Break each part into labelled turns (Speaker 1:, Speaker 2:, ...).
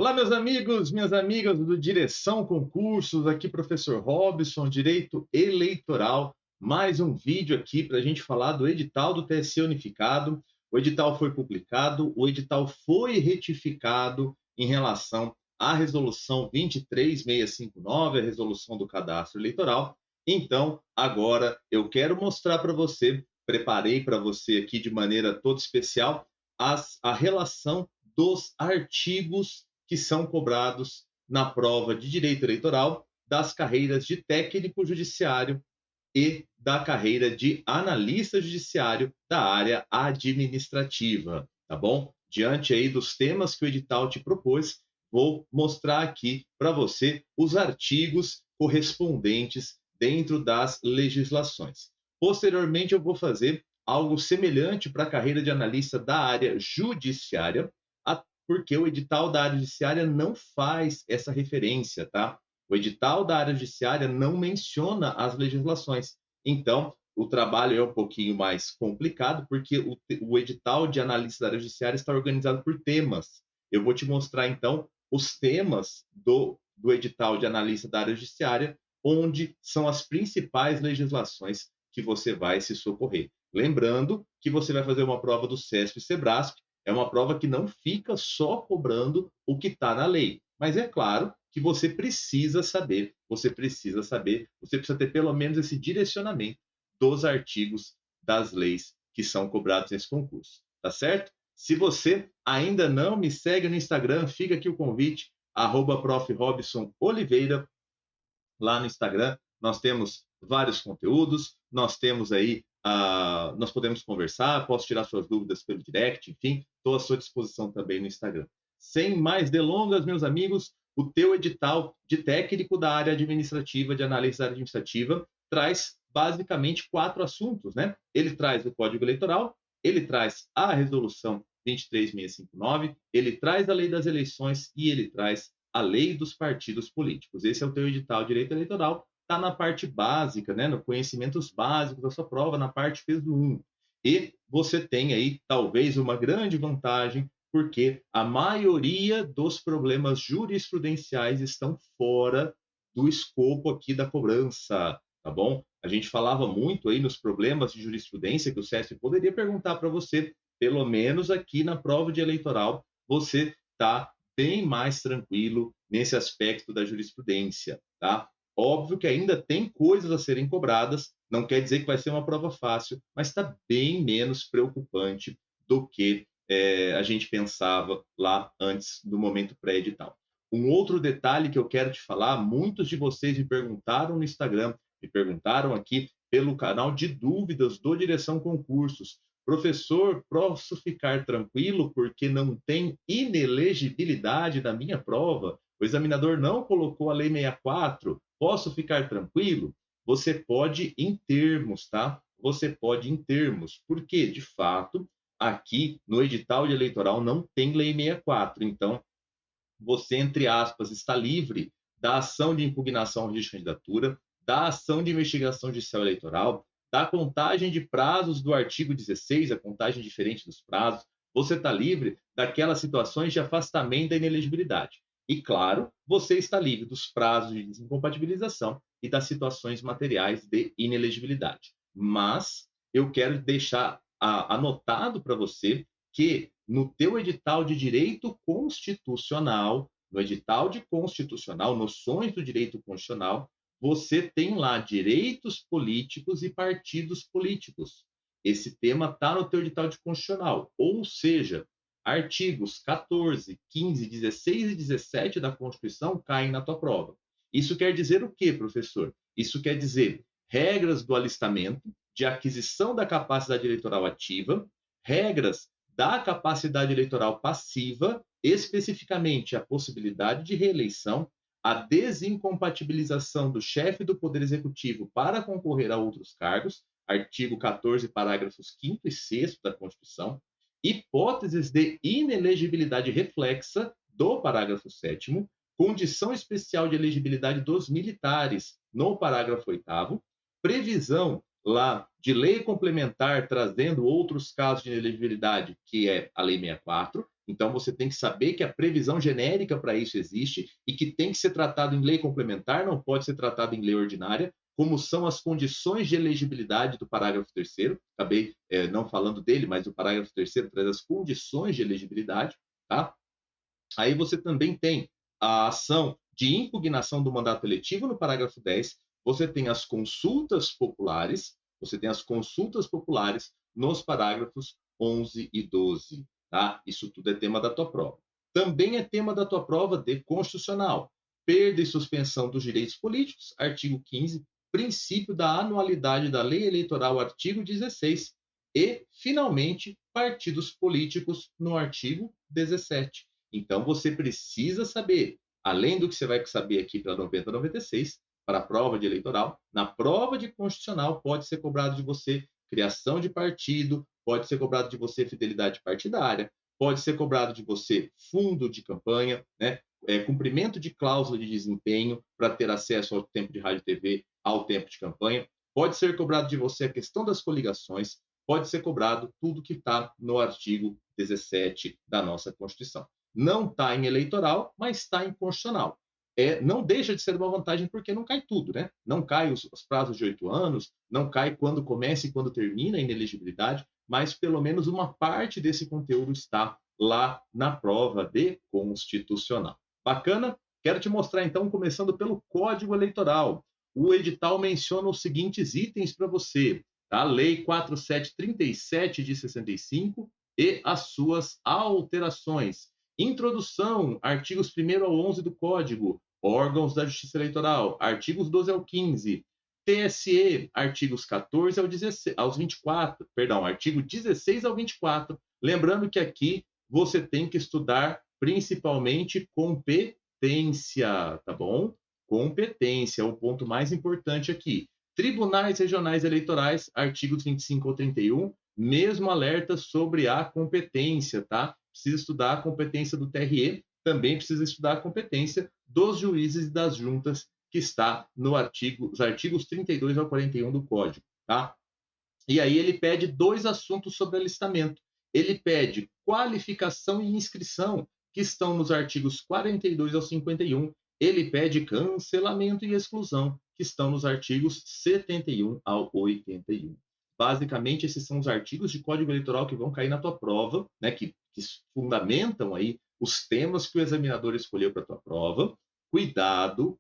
Speaker 1: Olá, meus amigos, minhas amigas do Direção Concursos, aqui professor Robson, Direito Eleitoral. Mais um vídeo aqui para a gente falar do edital do TSE Unificado. O edital foi publicado, o edital foi retificado em relação à resolução 23659, a resolução do cadastro eleitoral. Então, agora eu quero mostrar para você, preparei para você aqui de maneira toda especial, a relação dos artigos que são cobrados na prova de direito eleitoral das carreiras de técnico judiciário e da carreira de analista judiciário da área administrativa, tá bom? Diante aí dos temas que o edital te propôs, vou mostrar aqui para você os artigos correspondentes dentro das legislações. Posteriormente, eu vou fazer algo semelhante para a carreira de analista da área judiciária, porque o edital da área judiciária não faz essa referência, tá? O edital da área judiciária não menciona as legislações. Então, o trabalho é um pouquinho mais complicado, porque o edital de analista da área judiciária está organizado por temas. Eu vou te mostrar, então, os temas do edital de analista da área judiciária, onde são as principais legislações que você vai se socorrer. Lembrando que você vai fazer uma prova do CESP e SEBRASP, é uma prova que não fica só cobrando o que está na lei. Mas é claro que você precisa saber, você precisa ter pelo menos esse direcionamento dos artigos das leis que são cobrados nesse concurso, tá certo? Se você ainda não me segue no Instagram, fica aqui o convite, @prof.robson.oliveira, lá no Instagram. Nós temos vários conteúdos, nós temos aí, nós podemos conversar, posso tirar suas dúvidas pelo direct, enfim, estou à sua disposição também no Instagram. Sem mais delongas, meus amigos, o teu edital de técnico da área administrativa, de análise da área administrativa, traz basicamente 4 assuntos, né? Ele traz o Código Eleitoral, ele traz a resolução 23659, ele traz a lei das eleições e ele traz a lei dos partidos políticos. Esse é o teu edital de direito eleitoral, está na parte básica, né, no conhecimentos básicos da sua prova, na parte peso 1. E você tem aí, talvez, uma grande vantagem, porque a maioria dos problemas jurisprudenciais estão fora do escopo aqui da cobrança, tá bom? A gente falava muito aí nos problemas de jurisprudência que o CESP poderia perguntar para você, pelo menos aqui na prova de eleitoral, você está bem mais tranquilo nesse aspecto da jurisprudência, tá? Óbvio que ainda tem coisas a serem cobradas, não quer dizer que vai ser uma prova fácil, mas está bem menos preocupante do que a gente pensava lá antes do momento pré-edital. Um outro detalhe que eu quero te falar, muitos de vocês me perguntaram no Instagram, me perguntaram aqui pelo canal de dúvidas do Direção Concursos. Professor, posso ficar tranquilo porque não tem inelegibilidade na minha prova? O examinador não colocou a Lei 64. Posso ficar tranquilo? Você pode em termos, tá? Você pode em termos, porque, de fato, aqui no edital de eleitoral não tem Lei 64. Então, você, entre aspas, está livre da ação de impugnação ao registro de candidatura, da ação de investigação judicial eleitoral, da contagem de prazos do artigo 16, a contagem diferente dos prazos. Você está livre daquelas situações de afastamento da inelegibilidade. E, claro, você está livre dos prazos de desincompatibilização e das situações materiais de inelegibilidade. Mas eu quero deixar anotado para você que no teu edital de direito constitucional, no edital de constitucional, noções do direito constitucional, você tem lá direitos políticos e partidos políticos. Esse tema está no teu edital de constitucional, ou seja, artigos 14, 15, 16 e 17 da Constituição caem na tua prova. Isso quer dizer o quê, professor? Isso quer dizer regras do alistamento, de aquisição da capacidade eleitoral ativa, regras da capacidade eleitoral passiva, especificamente a possibilidade de reeleição, a desincompatibilização do chefe do Poder Executivo para concorrer a outros cargos, artigo 14, parágrafos 5º e 6º da Constituição, hipóteses de inelegibilidade reflexa do parágrafo 7º, condição especial de elegibilidade dos militares no parágrafo 8º, previsão lá de lei complementar trazendo outros casos de inelegibilidade, que é a Lei 64. Então, você tem que saber que a previsão genérica para isso existe e que tem que ser tratado em lei complementar, não pode ser tratado em lei ordinária, como são as condições de elegibilidade do parágrafo 3º. Acabei não falando dele, mas o parágrafo 3º traz as condições de elegibilidade. Tá? Aí você também tem a ação de impugnação do mandato eletivo no parágrafo 10. Você tem as consultas populares, nos parágrafos 11 e 12. Tá? Isso tudo é tema da tua prova. Também é tema da tua prova de constitucional. Perda e suspensão dos direitos políticos, artigo 15. Princípio da anualidade da lei eleitoral, artigo 16. E, finalmente, partidos políticos, no artigo 17. Então, você precisa saber, além do que você vai saber aqui para 90, 96, para a prova de eleitoral, na prova de constitucional pode ser cobrado de você criação de partido, pode ser cobrado de você fidelidade partidária, pode ser cobrado de você fundo de campanha, né? Cumprimento de cláusula de desempenho para ter acesso ao tempo de rádio e TV, ao tempo de campanha, pode ser cobrado de você a questão das coligações, pode ser cobrado tudo que está no artigo 17 da nossa Constituição. Não está em eleitoral, mas está em constitucional. Não deixa de ser uma vantagem porque não cai tudo, né? Não cai os prazos de 8 anos, não cai quando começa e quando termina a inelegibilidade, mas pelo menos uma parte desse conteúdo está lá na prova de constitucional. Bacana? Quero te mostrar então, começando pelo Código Eleitoral. O edital menciona os seguintes itens para você. Tá? Lei 4737 de 65 e as suas alterações. Introdução, artigos 1º ao 11 do Código, órgãos da Justiça Eleitoral, artigos 12 ao 15, TSE, artigos 14 ao 16, aos 24, perdão, artigo 16 ao 24. Lembrando que aqui você tem que estudar principalmente competência, tá bom? Competência é o ponto mais importante aqui. Tribunais Regionais Eleitorais, artigos 25 ao 31, mesmo alerta sobre a competência, tá? Precisa estudar a competência do TRE, também precisa estudar a competência dos juízes e das juntas, que está no os artigos 32 ao 41 do Código, tá? E aí ele pede 2 assuntos sobre alistamento. Ele pede qualificação e inscrição, que estão nos artigos 42 ao 51. Ele pede cancelamento e exclusão, que estão nos artigos 71 ao 81. Basicamente, esses são os artigos de Código Eleitoral que vão cair na tua prova, né, que fundamentam aí os temas que o examinador escolheu para a tua prova. Cuidado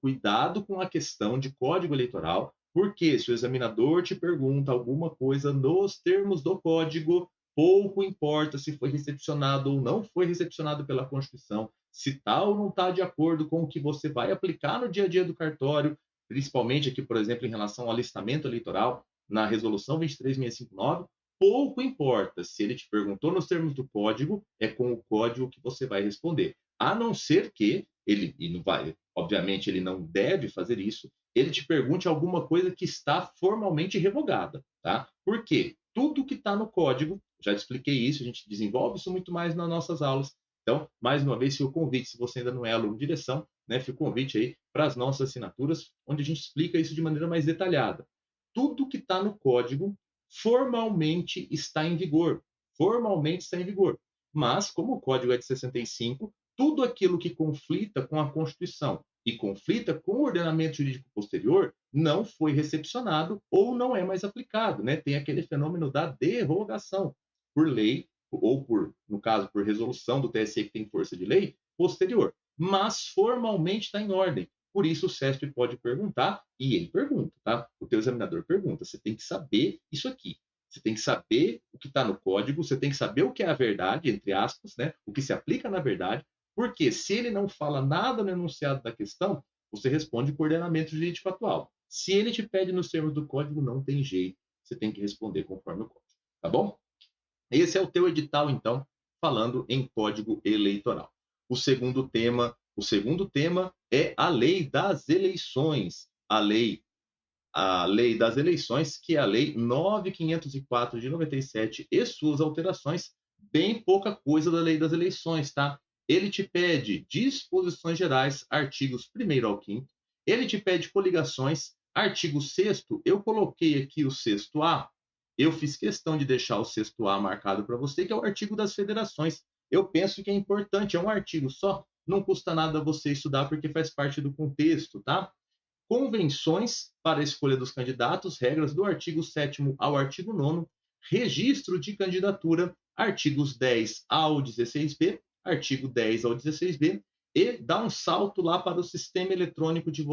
Speaker 1: com a questão de Código Eleitoral, porque se o examinador te pergunta alguma coisa nos termos do código, pouco importa se foi recepcionado ou não foi recepcionado pela Constituição, se está ou não está de acordo com o que você vai aplicar no dia a dia do cartório, principalmente aqui, por exemplo, em relação ao alistamento eleitoral, na resolução 23659, pouco importa se ele te perguntou nos termos do código, é com o código que você vai responder. A não ser que ele, e não vai, obviamente ele não deve fazer isso, ele te pergunte alguma coisa que está formalmente revogada, tá? Por quê? Tudo que está no código, já te expliquei isso, a gente desenvolve isso muito mais nas nossas aulas. Então, mais uma vez, fica o convite, se você ainda não é aluno de direção, né, fica o convite aí para as nossas assinaturas, onde a gente explica isso de maneira mais detalhada. Tudo que está no código formalmente está em vigor. Formalmente está em vigor. Mas, como o código é de 65, tudo aquilo que conflita com a Constituição e conflita com o ordenamento jurídico posterior não foi recepcionado ou não é mais aplicado, né? Tem aquele fenômeno da derrogação por lei ou por, no caso, por resolução do TSE que tem força de lei posterior, mas formalmente está em ordem. Por isso o CESP pode perguntar, e ele pergunta, tá? O teu examinador pergunta, você tem que saber isso aqui. Você tem que saber o que está no código, você tem que saber o que é a verdade, entre aspas, né? O que se aplica na verdade, porque se ele não fala nada no enunciado da questão, você responde com ordenamento jurídico atual. Se ele te pede nos termos do código, não tem jeito. Você tem que responder conforme o código. Tá bom? Esse é o teu edital, então, falando em código eleitoral. O segundo tema é a lei das eleições. A lei das eleições, que é a lei 9504 de 97 e suas alterações, bem pouca coisa da lei das eleições, tá? Ele te pede disposições gerais, artigos 1º ao 5º. Ele te pede coligações, artigo 6º. Eu coloquei aqui o 6º A. Eu fiz questão de deixar o 6º A marcado para você, que é o artigo das federações. eu penso que é importante, é um artigo só, não custa nada você estudar porque faz parte do contexto, tá? Convenções para a escolha dos candidatos, regras do artigo 7º ao artigo 9º, registro de candidatura, artigos 10 ao 16b, artigo 10 ao 16b, e dá um salto lá para o sistema eletrônico de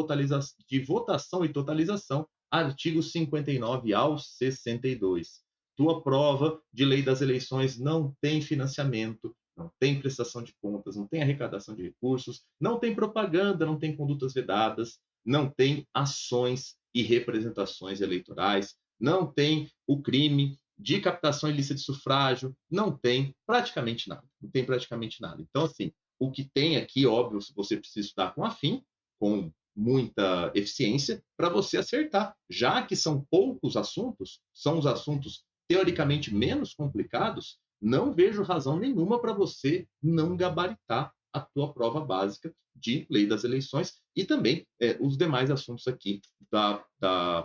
Speaker 1: votação e totalização, artigos 59 ao 62. Tua prova de lei das eleições não tem financiamento, não tem prestação de contas, não tem arrecadação de recursos, não tem propaganda, não tem condutas vedadas, não tem ações e representações eleitorais, não tem o crime de captação ilícita de sufrágio, não tem praticamente nada. Não tem praticamente nada. Então, assim, o que tem aqui, óbvio, você precisa estudar com afim, com muita eficiência, para você acertar. Já que são poucos assuntos, são os assuntos teoricamente menos complicados, não vejo razão nenhuma para você não gabaritar a tua prova básica de lei das eleições e também os demais assuntos aqui da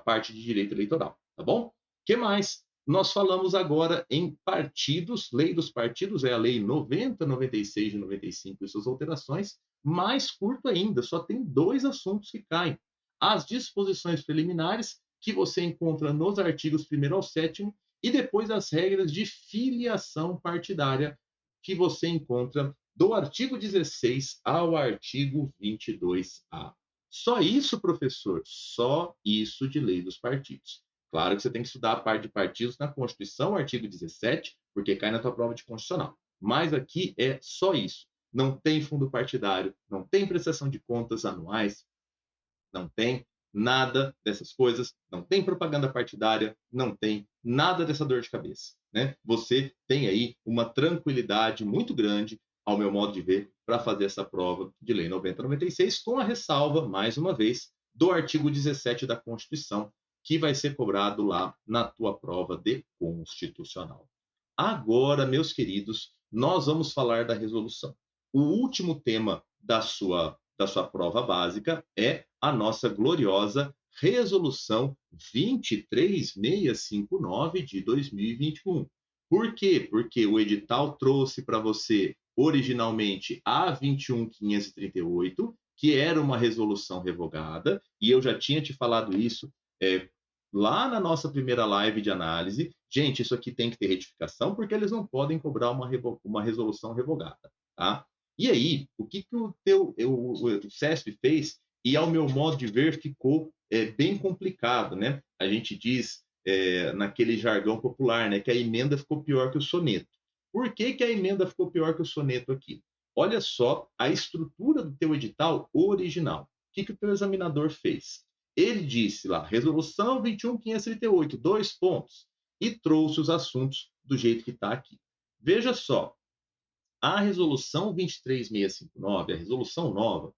Speaker 1: parte de direito eleitoral, tá bom? O que mais? Nós falamos agora em partidos, lei dos partidos é a lei 90, 96 e 95 e suas alterações, mais curto ainda, só tem 2 assuntos que caem. As disposições preliminares, que você encontra nos artigos 1º ao 7º, e depois as regras de filiação partidária, que você encontra do artigo 16 ao artigo 22A. Só isso, professor? Só isso de lei dos partidos. Claro que você tem que estudar a parte de partidos na Constituição, artigo 17, porque cai na tua prova de constitucional. Mas aqui é só isso. Não tem fundo partidário, não tem prestação de contas anuais, não tem nada dessas coisas, não tem propaganda partidária, não tem nada dessa dor de cabeça, né? Você tem aí uma tranquilidade muito grande, ao meu modo de ver, para fazer essa prova de lei 90/96, com a ressalva, mais uma vez, do artigo 17 da Constituição, que vai ser cobrado lá na tua prova de constitucional. Agora, meus queridos, nós vamos falar da resolução. O último tema da sua prova básica é a nossa gloriosa Resolução 23659 de 2021. Por quê? Porque o edital trouxe para você originalmente a 21538, que era uma resolução revogada, e eu já tinha te falado isso lá na nossa primeira live de análise. Gente, isso aqui tem que ter retificação, porque eles não podem cobrar uma resolução revogada, tá? E aí, o que o CESP fez, e ao meu modo de ver, ficou bem complicado, né? A gente diz, naquele jargão popular, né, que a emenda ficou pior que o soneto. Por que que a emenda ficou pior que o soneto aqui? Olha só a estrutura do teu edital original. O que que o teu examinador fez? Ele disse lá, resolução 21.538, 2 pontos, e trouxe os assuntos do jeito que está aqui. Veja só, a resolução 23659, a resolução nova,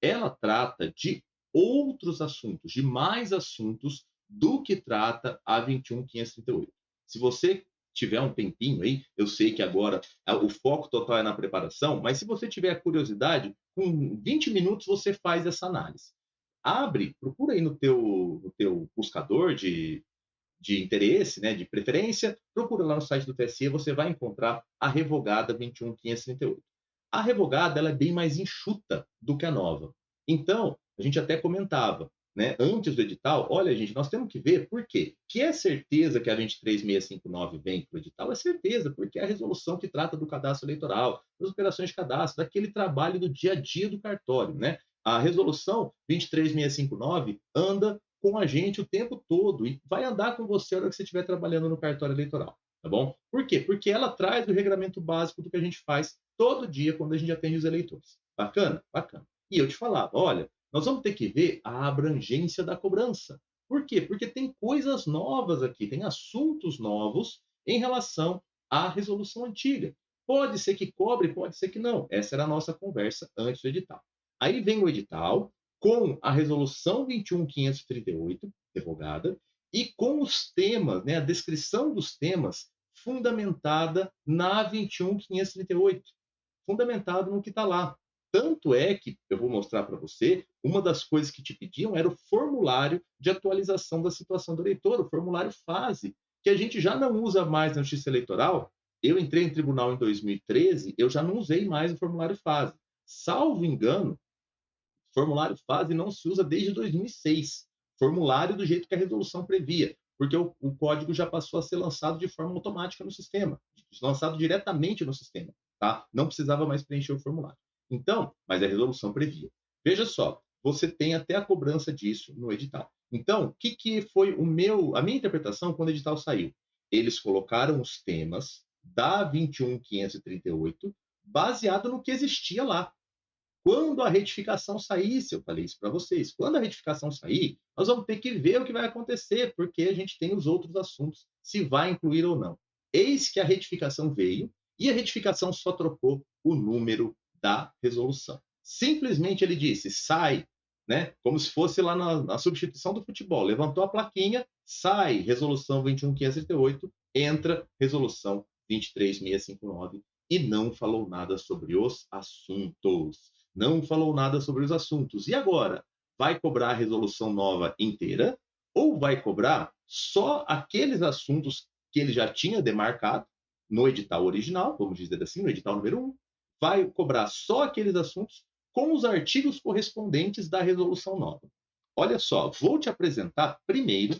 Speaker 1: ela trata de outros assuntos, de mais assuntos do que trata a 21.538. Se você tiver um tempinho aí, eu sei que agora o foco total é na preparação, mas se você tiver curiosidade, com 20 minutos você faz essa análise. Procura aí no teu buscador de interesse, né, de preferência, procura lá no site do TSE, você vai encontrar a revogada 21.538. A revogada ela é bem mais enxuta do que a nova. Então, a gente até comentava, né, antes do edital, olha, gente, nós temos que ver por quê. Que é certeza que a 23.659 vem para o edital? É certeza, porque é a resolução que trata do cadastro eleitoral, das operações de cadastro, daquele trabalho do dia a dia do cartório, né? A resolução 23.659 anda com a gente o tempo todo e vai andar com você a hora que você estiver trabalhando no cartório eleitoral, tá bom? Por quê? Porque ela traz o regramento básico do que a gente faz todo dia quando a gente atende os eleitores. Bacana? Bacana. E eu te falava, olha, nós vamos ter que ver a abrangência da cobrança. Por quê? Porque tem coisas novas aqui, tem assuntos novos em relação à resolução antiga. Pode ser que cobre, pode ser que não. Essa era a nossa conversa antes do edital. Aí vem o edital, com a resolução 21.538, revogada, e com os temas, né, a descrição dos temas fundamentada na 21.538, fundamentado no que está lá. Tanto é que, eu vou mostrar para você, uma das coisas que te pediam era o formulário de atualização da situação do eleitor, o formulário fase, que a gente já não usa mais na Justiça Eleitoral, Eu entrei em tribunal em 2013, eu já não usei mais o formulário FASE. Salvo engano, formulário FASE não se usa desde 2006. Formulário do jeito que a resolução previa, porque o código já passou a ser lançado de forma automática no sistema, lançado diretamente no sistema, tá? Não precisava mais preencher o formulário. Então, mas a resolução previa. Veja só, você tem até a cobrança disso no edital. Então, o que foi a minha interpretação quando o edital saiu? Eles colocaram os temas da 21.538 baseado no que existia lá. Quando a retificação saísse, eu falei isso para vocês, quando a retificação sair, nós vamos ter que ver o que vai acontecer, porque a gente tem os outros assuntos, se vai incluir ou não. Eis que a retificação veio e a retificação só trocou o número da resolução. Simplesmente ele disse, sai, né? Como se fosse lá na substituição do futebol. Levantou a plaquinha, sai resolução 21.538, entra resolução 23.659 e não falou nada sobre os assuntos. Não falou nada sobre os assuntos. E agora? Vai cobrar a resolução nova inteira ou vai cobrar só aqueles assuntos que ele já tinha demarcado no edital original, vamos dizer assim, no edital número 1, vai cobrar só aqueles assuntos com os artigos correspondentes da resolução nova. Olha só, vou te apresentar primeiro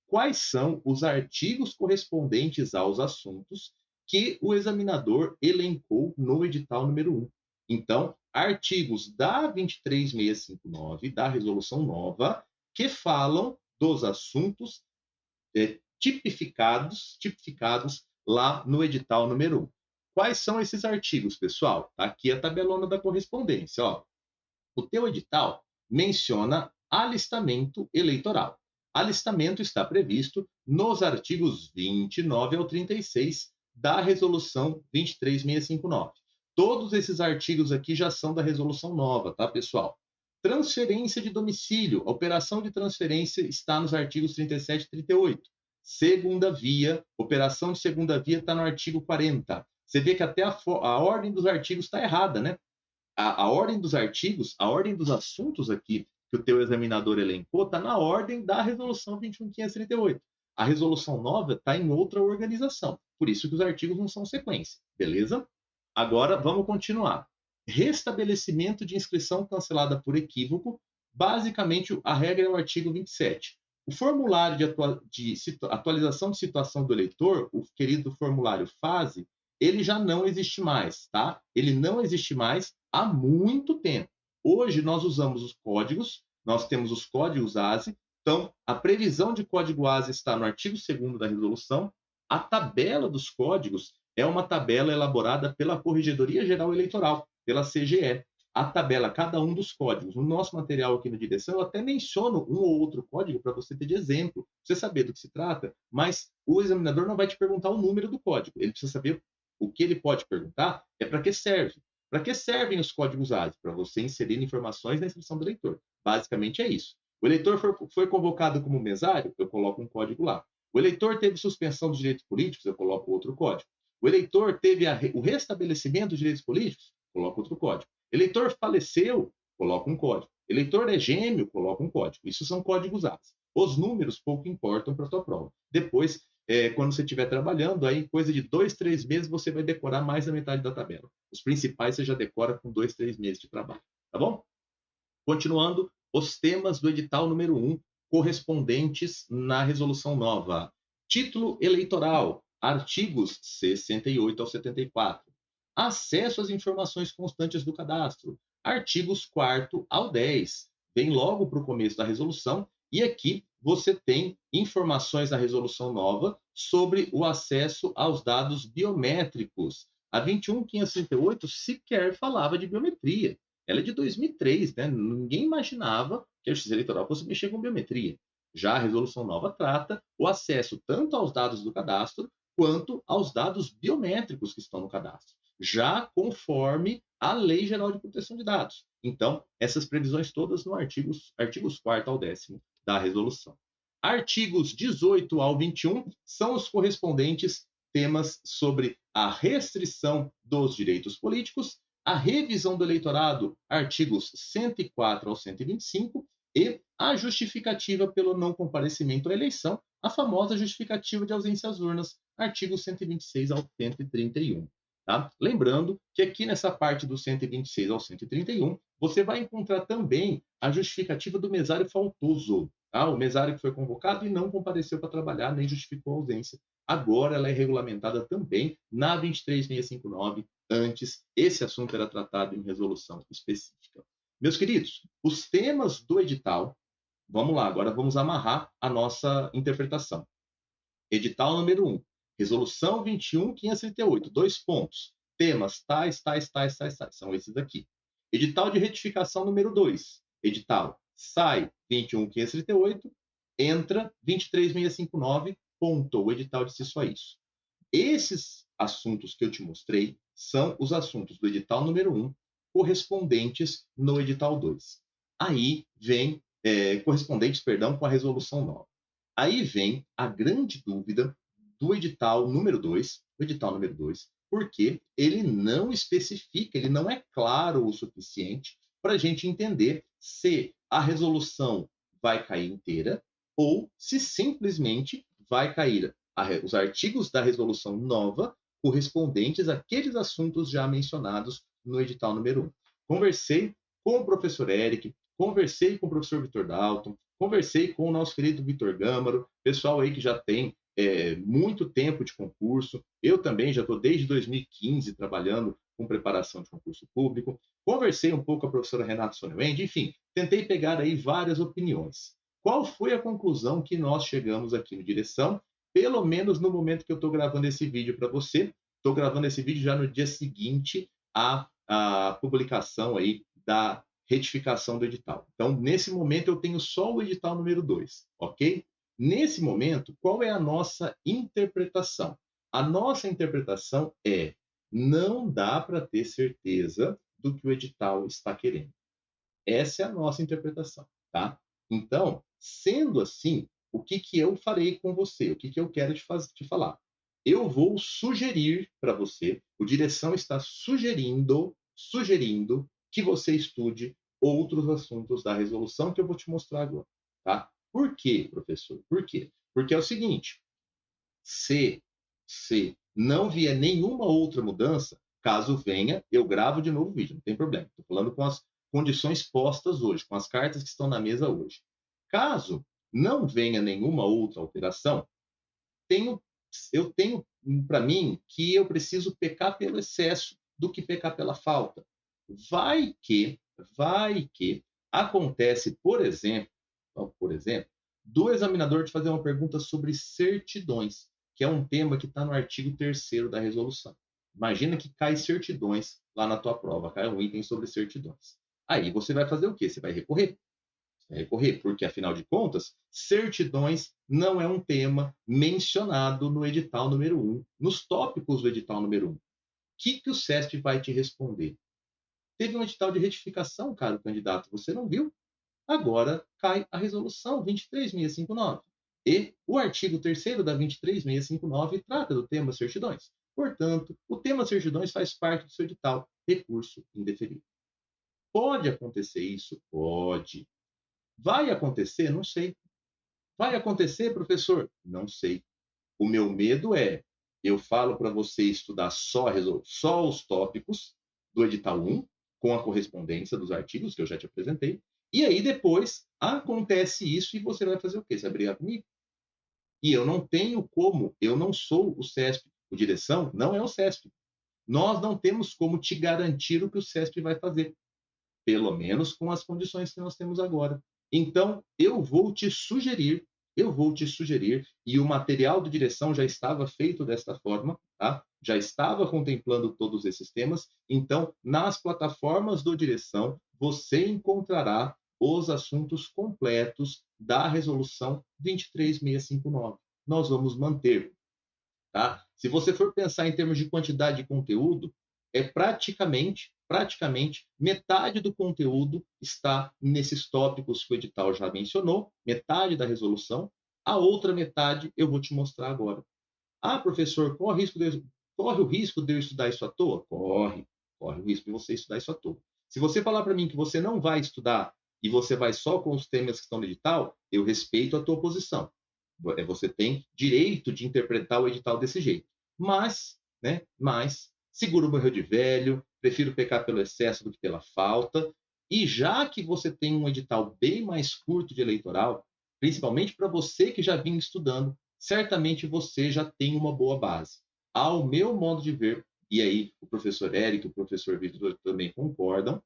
Speaker 1: quais são os artigos correspondentes aos assuntos que o examinador elencou no edital número 1. Então, artigos da 23.659, da resolução nova, que falam dos assuntos tipificados lá no edital número 1. Quais são esses artigos, pessoal? Aqui a tabelona da correspondência. Ó. O teu edital menciona alistamento eleitoral. Alistamento está previsto nos artigos 29 ao 36 da resolução 23.659. Todos esses artigos aqui já são da resolução nova, tá, pessoal? Transferência de domicílio. A operação de transferência está nos artigos 37 e 38. Segunda via, operação de segunda via está no artigo 40. Você vê que até a ordem dos artigos está errada, né? A ordem dos artigos, a ordem dos assuntos aqui que o teu examinador elencou está na ordem da resolução 21.538. A resolução nova está em outra organização. Por isso que os artigos não são sequência, beleza? Agora, vamos continuar. Restabelecimento de inscrição cancelada por equívoco. Basicamente, a regra é o artigo 27. O formulário de atualização de situação do eleitor, o querido formulário FASE, ele já não existe mais, tá? Ele não existe mais há muito tempo. Hoje, nós usamos os códigos, nós temos os códigos ASE. Então, a previsão de código ASE está no artigo 2º da resolução. A tabela dos códigos é uma tabela elaborada pela Corregedoria Geral Eleitoral, pela CGE. A tabela, cada um dos códigos. No nosso material aqui na direção, eu até menciono um ou outro código para você ter de exemplo, para você saber do que se trata, mas o examinador não vai te perguntar o número do código, ele precisa saber o que ele pode perguntar é para que serve. Para que servem os códigos ASE? Para você inserir informações na inscrição do eleitor. Basicamente é isso. O eleitor foi convocado como mesário, eu coloco um código lá. O eleitor teve suspensão dos direitos políticos, eu coloco outro código. O eleitor teve o restabelecimento dos direitos políticos, coloco outro código. Eleitor faleceu, coloco um código. Eleitor é gêmeo, coloco um código. Isso são códigos ASE. Os números pouco importam para a tua prova. Depois, quando você estiver trabalhando, aí coisa de 2, 3 meses você vai decorar mais da metade da tabela. Os principais você já decora com 2, 3 meses de trabalho, tá bom? Continuando, os temas do edital número 1 correspondentes na resolução nova. Título eleitoral, artigos 68 ao 74. Acesso às informações constantes do cadastro, artigos 4º ao 10. Vem logo para o começo da resolução e aqui você tem informações na resolução nova sobre o acesso aos dados biométricos. A 21.538 sequer falava de biometria. Ela é de 2003, né? Ninguém imaginava que a Justiça Eleitoral fosse mexer com biometria. Já a resolução nova trata o acesso tanto aos dados do cadastro quanto aos dados biométricos que estão no cadastro, já conforme a Lei Geral de Proteção de Dados. Então, essas previsões todas no artigos 4º ao 10º da resolução. Artigos 18 ao 21 são os correspondentes temas sobre a restrição dos direitos políticos, a revisão do eleitorado, artigos 104 ao 125, e a justificativa pelo não comparecimento à eleição, a famosa justificativa de ausência às urnas, artigos 126 ao 131. Tá? Lembrando que aqui nessa parte do 126 ao 131, você vai encontrar também a justificativa do mesário faltoso. Tá? O mesário que foi convocado e não compareceu para trabalhar, nem justificou a ausência. Agora ela é regulamentada também na 23659. Antes, esse assunto era tratado em resolução específica. Meus queridos, os temas do edital, vamos lá, agora vamos amarrar a nossa interpretação. Edital número 1, resolução 21.538, 2 pontos. Temas tais, são esses aqui. Edital de retificação número 2, edital sai 21.538, entra 23.659, ponto. O edital disse só isso. Esses assuntos que eu te mostrei são os assuntos do edital número 1, correspondentes no edital 2. Aí vem, correspondentes, perdão, com a resolução nova. Aí vem a grande dúvida do edital número 2, porque ele não especifica, ele não é claro o suficiente para a gente entender se a resolução vai cair inteira ou se simplesmente vai cair os artigos da resolução nova correspondentes àqueles assuntos já mencionados no edital número 1. Conversei com o professor Eric, conversei com o professor Vitor Dalton, conversei com o nosso querido Vitor Gâmaro, pessoal aí que já tem muito tempo de concurso. Eu também já estou desde 2015 trabalhando com preparação de concurso público. Conversei um pouco com a professora Renata Sonewend, enfim, tentei pegar aí várias opiniões. Qual foi a conclusão que nós chegamos aqui no Direção? Pelo menos no momento que eu estou gravando esse vídeo para você. Estou gravando esse vídeo já no dia seguinte à publicação aí da retificação do edital. Então, nesse momento, eu tenho só o edital número 2, ok? Nesse momento, qual é a nossa interpretação? A nossa interpretação é: não dá para ter certeza do que o edital está querendo. Essa é a nossa interpretação, tá? Então, sendo assim, o que eu farei com você? O que eu quero te falar? Eu vou sugerir para você, o Direção está sugerindo que você estude outros assuntos da resolução que eu vou te mostrar agora, tá? Por quê, professor? Por quê? Porque é o seguinte, se não vier nenhuma outra mudança, caso venha, eu gravo de novo o vídeo, não tem problema. Estou falando com as condições postas hoje, com as cartas que estão na mesa hoje. Caso não venha nenhuma outra alteração, eu tenho para mim que eu preciso pecar pelo excesso do que pecar pela falta. Vai que acontece, por exemplo, do examinador te fazer uma pergunta sobre certidões, que é um tema que está no artigo 3º da resolução. Imagina que cai certidões lá na tua prova, cai um item sobre certidões. Aí você vai fazer o quê? Você vai recorrer. Porque, afinal de contas, certidões não é um tema mencionado no edital número 1, nos tópicos do edital número 1. O que o CESP vai te responder? Teve um edital de retificação, caro candidato, você não viu? Agora cai a resolução 23659. E o artigo 3º da 23659 trata do tema certidões. Portanto, o tema certidões faz parte do seu edital, recurso indeferido. Pode acontecer isso? Pode. Vai acontecer? Não sei. Vai acontecer, professor? Não sei. O meu medo é, eu falo para você estudar só os tópicos do edital 1, com a correspondência dos artigos que eu já te apresentei, e aí depois acontece isso e você vai fazer o quê? Você vai brigar comigo? E eu não tenho como, eu não sou o CESP. O Direção não é o CESP. Nós não temos como te garantir o que o CESP vai fazer, pelo menos com as condições que nós temos agora. Então, eu vou te sugerir, e o material de direção já estava feito desta forma, tá? Já estava contemplando todos esses temas. Então, nas plataformas do Direção, você encontrará os assuntos completos da resolução 23659. Nós vamos manter, tá? Se você for pensar em termos de quantidade de conteúdo, é praticamente metade do conteúdo está nesses tópicos que o edital já mencionou, metade da resolução. A outra metade eu vou te mostrar agora. Ah, professor, corre o risco de eu estudar isso à toa? Corre o risco de você estudar isso à toa. Se você falar para mim que você não vai estudar e você vai só com os temas que estão no edital, eu respeito a tua posição. Você tem direito de interpretar o edital desse jeito. Mas, né, seguro morreu de velho, prefiro pecar pelo excesso do que pela falta. E já que você tem um edital bem mais curto de eleitoral, principalmente para você que já vinha estudando, certamente você já tem uma boa base. Ao meu modo de ver, e aí o professor Érico e o professor Vitor também concordam,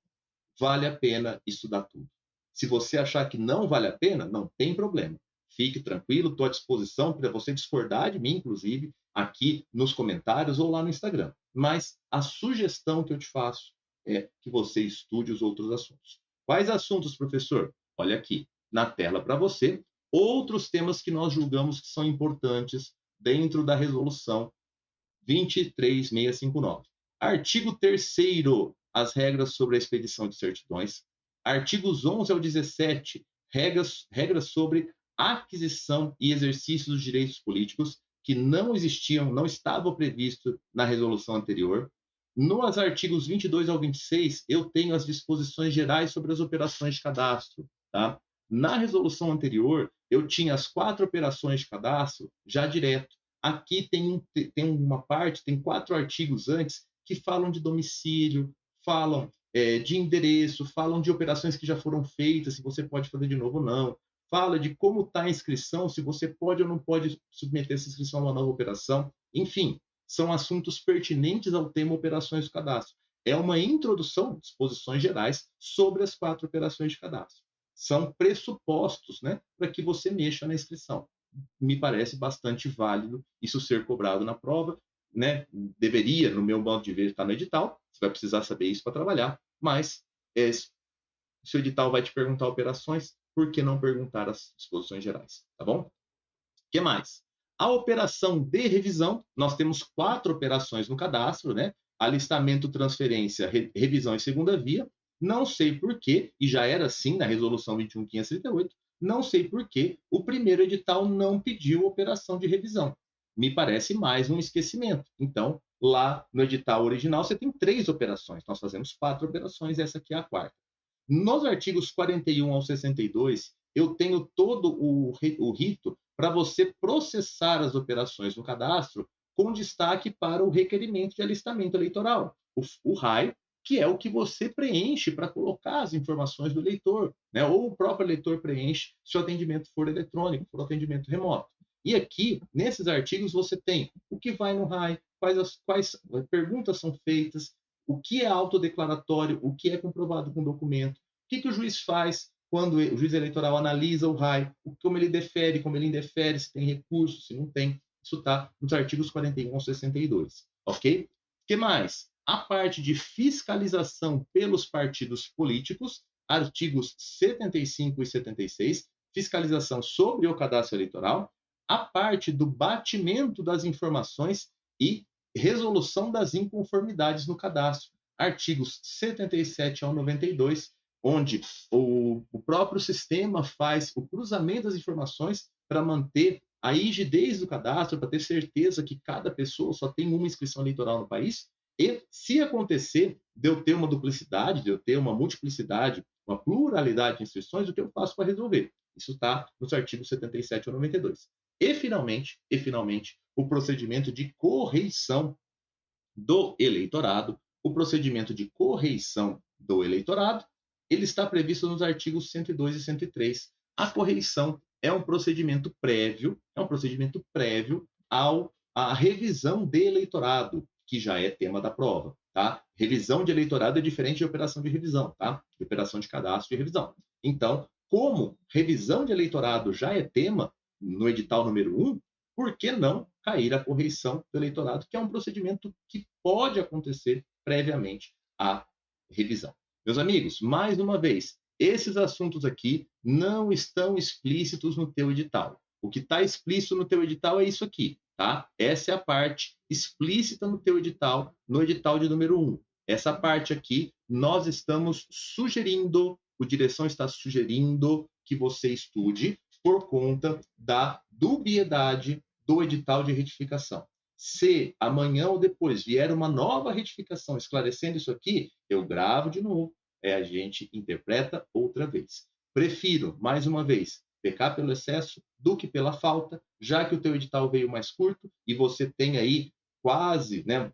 Speaker 1: vale a pena estudar tudo. Se você achar que não vale a pena, não tem problema. Fique tranquilo, estou à disposição para você discordar de mim, inclusive, aqui nos comentários ou lá no Instagram. Mas a sugestão que eu te faço é que você estude os outros assuntos. Quais assuntos, professor? Olha aqui, na tela para você, outros temas que nós julgamos que são importantes dentro da resolução 23659. Artigo 3º, as regras sobre a expedição de certidões. Artigos 11 ao 17, regras sobre aquisição e exercício dos direitos políticos, que não existiam, não estavam previstos na resolução anterior. Nos artigos 22 ao 26, eu tenho as disposições gerais sobre as operações de cadastro. Tá? Na resolução anterior, eu tinha as 4 operações de cadastro já direto. Aqui tem uma parte, tem 4 artigos antes que falam de domicílio, falam de endereço, falam de operações que já foram feitas, se você pode fazer de novo ou não, fala de como está a inscrição, se você pode ou não pode submeter essa inscrição a uma nova operação. Enfim, são assuntos pertinentes ao tema operações de cadastro. É uma introdução, disposições gerais, sobre as 4 operações de cadastro. São pressupostos, né, para que você mexa na inscrição. Me parece bastante válido isso ser cobrado na prova, né? Deveria, no meu modo de ver, estar no edital. Você vai precisar saber isso para trabalhar, mas se o edital vai te perguntar operações, por que não perguntar as disposições gerais, tá bom? O que mais? A operação de revisão, nós temos 4 operações no cadastro, né? Alistamento, transferência, revisão e segunda via. Não sei por quê, e já era assim na resolução 21.538, não sei por que o primeiro edital não pediu operação de revisão. Me parece mais um esquecimento. Então, lá no edital original, você tem 3 operações. Nós fazemos 4 operações, essa aqui é a 4ª. Nos artigos 41 ao 62, eu tenho todo o rito para você processar as operações no cadastro com destaque para o requerimento de alistamento eleitoral, o RAI, que é o que você preenche para colocar as informações do eleitor, né? Ou o próprio eleitor preenche se o atendimento for eletrônico, for atendimento remoto. E aqui, nesses artigos, você tem o que vai no RAI, quais perguntas são feitas, o que é autodeclaratório, o que é comprovado com documento, o que o juiz faz quando o juiz eleitoral analisa o RAI, como ele defere, como ele indefere, se tem recurso, se não tem. Isso está nos artigos 41 ao 62, ok? O que mais? A parte de fiscalização pelos partidos políticos, artigos 75 e 76, fiscalização sobre o cadastro eleitoral, a parte do batimento das informações e resolução das inconformidades no cadastro, artigos 77 ao 92, onde o próprio sistema faz o cruzamento das informações para manter a rigidez do cadastro, para ter certeza que cada pessoa só tem uma inscrição eleitoral no país. E se acontecer de eu ter uma duplicidade, de eu ter uma multiplicidade, uma pluralidade de inscrições, o que eu faço para resolver? Isso está nos artigos 77 ao 92. E, finalmente, o procedimento de correição do eleitorado. O procedimento de correição do eleitorado, ele está previsto nos artigos 102 e 103. A correição é um procedimento prévio, à revisão de eleitorado, que já é tema da prova, tá? Revisão de eleitorado é diferente de operação de revisão, tá? De operação de cadastro e revisão. Então, como revisão de eleitorado já é tema no edital número 1, por que não cair a correição do eleitorado, que é um procedimento que pode acontecer previamente à revisão. Meus amigos, mais uma vez, esses assuntos aqui não estão explícitos no teu edital. O que está explícito no teu edital é isso aqui, tá? Essa é a parte explícita no teu edital, no edital de número 1. Essa parte aqui, nós estamos sugerindo, o direção está sugerindo que você estude por conta da dubiedade do edital de retificação. Se amanhã ou depois vier uma nova retificação esclarecendo isso aqui, eu gravo de novo, a gente interpreta outra vez. Prefiro, mais uma vez, pecar pelo excesso do que pela falta, já que o teu edital veio mais curto e você tem aí quase, né,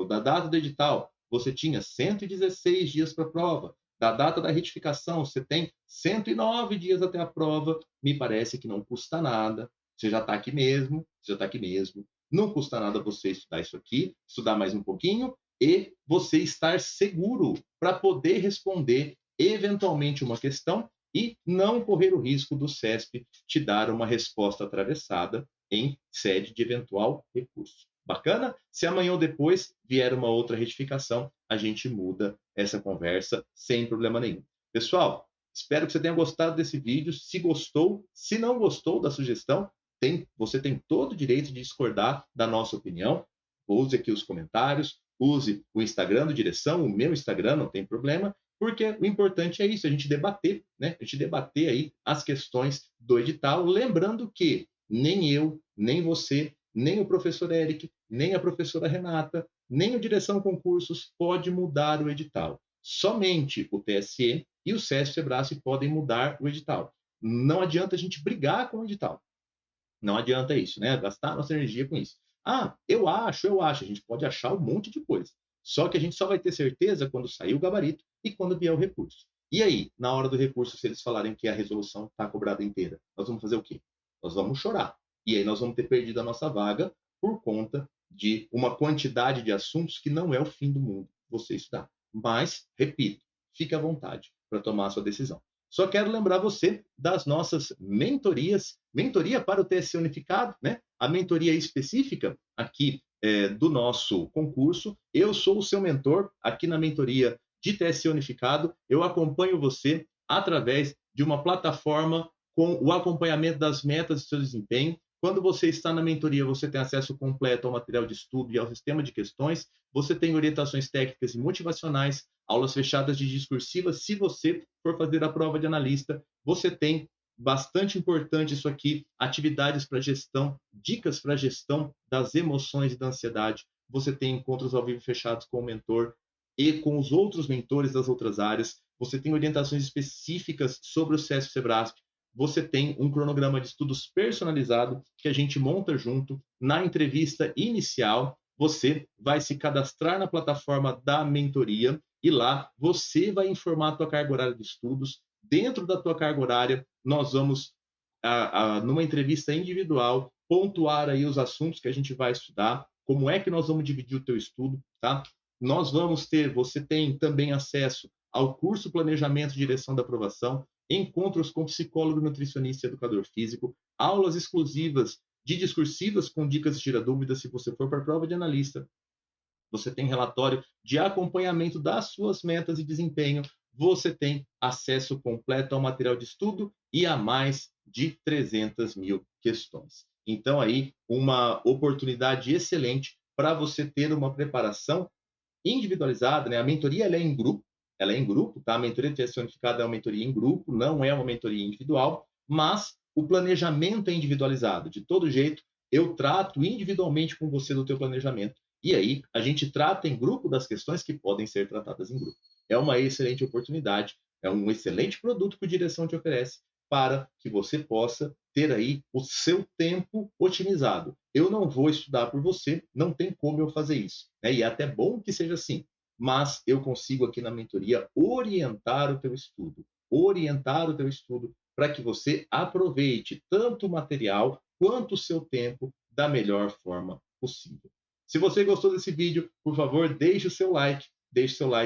Speaker 1: da data do edital, você tinha 116 dias para a prova. Da data da retificação, você tem 109 dias até a prova. Me parece que não custa nada. Você já está aqui mesmo, você já está aqui mesmo. Não custa nada você estudar isso aqui, estudar mais um pouquinho e você estar seguro para poder responder eventualmente uma questão e não correr o risco do CESP te dar uma resposta atravessada em sede de eventual recurso. Bacana? Se amanhã ou depois vier uma outra retificação, a gente muda essa conversa sem problema nenhum. Pessoal, espero que você tenha gostado desse vídeo. Se gostou, se não gostou da sugestão, você tem todo o direito de discordar da nossa opinião. Use aqui os comentários, use o Instagram do Direção, o meu Instagram, não tem problema, porque o importante é isso, a gente debater, né? A gente debater aí as questões do edital, lembrando que nem eu, nem você, nem o professor Eric, nem a professora Renata, nem o Direção Concursos pode mudar o edital. Somente o TSE e o SESC-Sebrasp podem mudar o edital. Não adianta a gente brigar com o edital. Não adianta isso, né? Gastar nossa energia com isso. Ah, eu acho. A gente pode achar um monte de coisa. Só que a gente só vai ter certeza quando sair o gabarito e quando vier o recurso. E aí, na hora do recurso, se eles falarem que a resolução está cobrada inteira, nós vamos fazer o quê? Nós vamos chorar. E aí nós vamos ter perdido a nossa vaga por conta de uma quantidade de assuntos que não é o fim do mundo você estudar. Mas, repito, fique à vontade para tomar a sua decisão. Só quero lembrar você das nossas mentorias, mentoria para o TSE Unificado, né? A mentoria específica aqui do nosso concurso. Eu sou o seu mentor aqui na mentoria de TSE Unificado. Eu acompanho você através de uma plataforma com o acompanhamento das metas e seu desempenho. Quando você está na mentoria, você tem acesso completo ao material de estudo e ao sistema de questões. Você tem orientações técnicas e motivacionais, aulas fechadas de discursivas. Se você for fazer a prova de analista, você tem bastante importante isso aqui, atividades para gestão, dicas para gestão das emoções e da ansiedade. Você tem encontros ao vivo fechados com o mentor e com os outros mentores das outras áreas. Você tem orientações específicas sobre o SESC-Sebrasp. Você tem um cronograma de estudos personalizado que a gente monta junto. Na entrevista inicial, você vai se cadastrar na plataforma da mentoria e lá você vai informar a tua carga horária de estudos. Dentro da tua carga horária, nós vamos, numa entrevista individual, pontuar aí os assuntos que a gente vai estudar, como é que nós vamos dividir o teu estudo, tá? Você tem também acesso ao curso Planejamento e Direção da Aprovação, encontros com psicólogo, nutricionista e educador físico, aulas exclusivas de discursivas com dicas e tira dúvidas se você for para a prova de analista. Você tem relatório de acompanhamento das suas metas e desempenho. Você tem acesso completo ao material de estudo e a mais de 300 mil questões. Então, aí, uma oportunidade excelente para você ter uma preparação individualizada, né? A mentoria ela é em grupo, tá? A mentoria de TSE Unificada é uma mentoria em grupo, não é uma mentoria individual, mas o planejamento é individualizado. De todo jeito, eu trato individualmente com você do teu planejamento. E aí, a gente trata em grupo das questões que podem ser tratadas em grupo. É uma excelente oportunidade, é um excelente produto que a direção te oferece para que você possa ter aí o seu tempo otimizado. Eu não vou estudar por você, não tem como eu fazer isso, né? E é até bom que seja assim, mas eu consigo aqui na mentoria orientar o teu estudo para que você aproveite tanto o material quanto o seu tempo da melhor forma possível. Se você gostou desse vídeo, por favor, deixe seu like,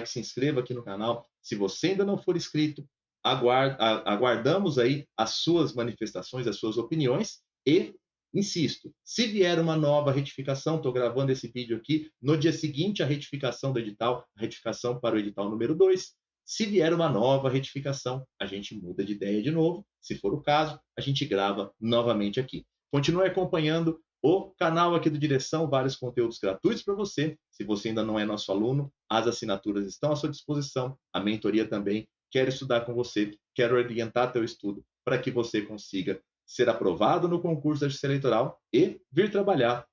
Speaker 1: se inscreva aqui no canal. Se você ainda não for inscrito, aguardamos aí as suas manifestações, as suas opiniões e, insisto, se vier uma nova retificação, estou gravando esse vídeo aqui, no dia seguinte a retificação do edital, a retificação para o edital número 2, se vier uma nova retificação, a gente muda de ideia de novo, se for o caso, a gente grava novamente aqui. Continue acompanhando o canal aqui do Direção, vários conteúdos gratuitos para você. Se você ainda não é nosso aluno, as assinaturas estão à sua disposição, a mentoria também. Quero estudar com você, quero orientar teu estudo para que você consiga ser aprovado no concurso da Justiça Eleitoral e vir trabalhar.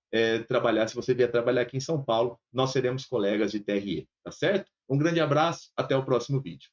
Speaker 1: Se você vier trabalhar aqui em São Paulo, nós seremos colegas de TRE, tá certo? Um grande abraço, até o próximo vídeo.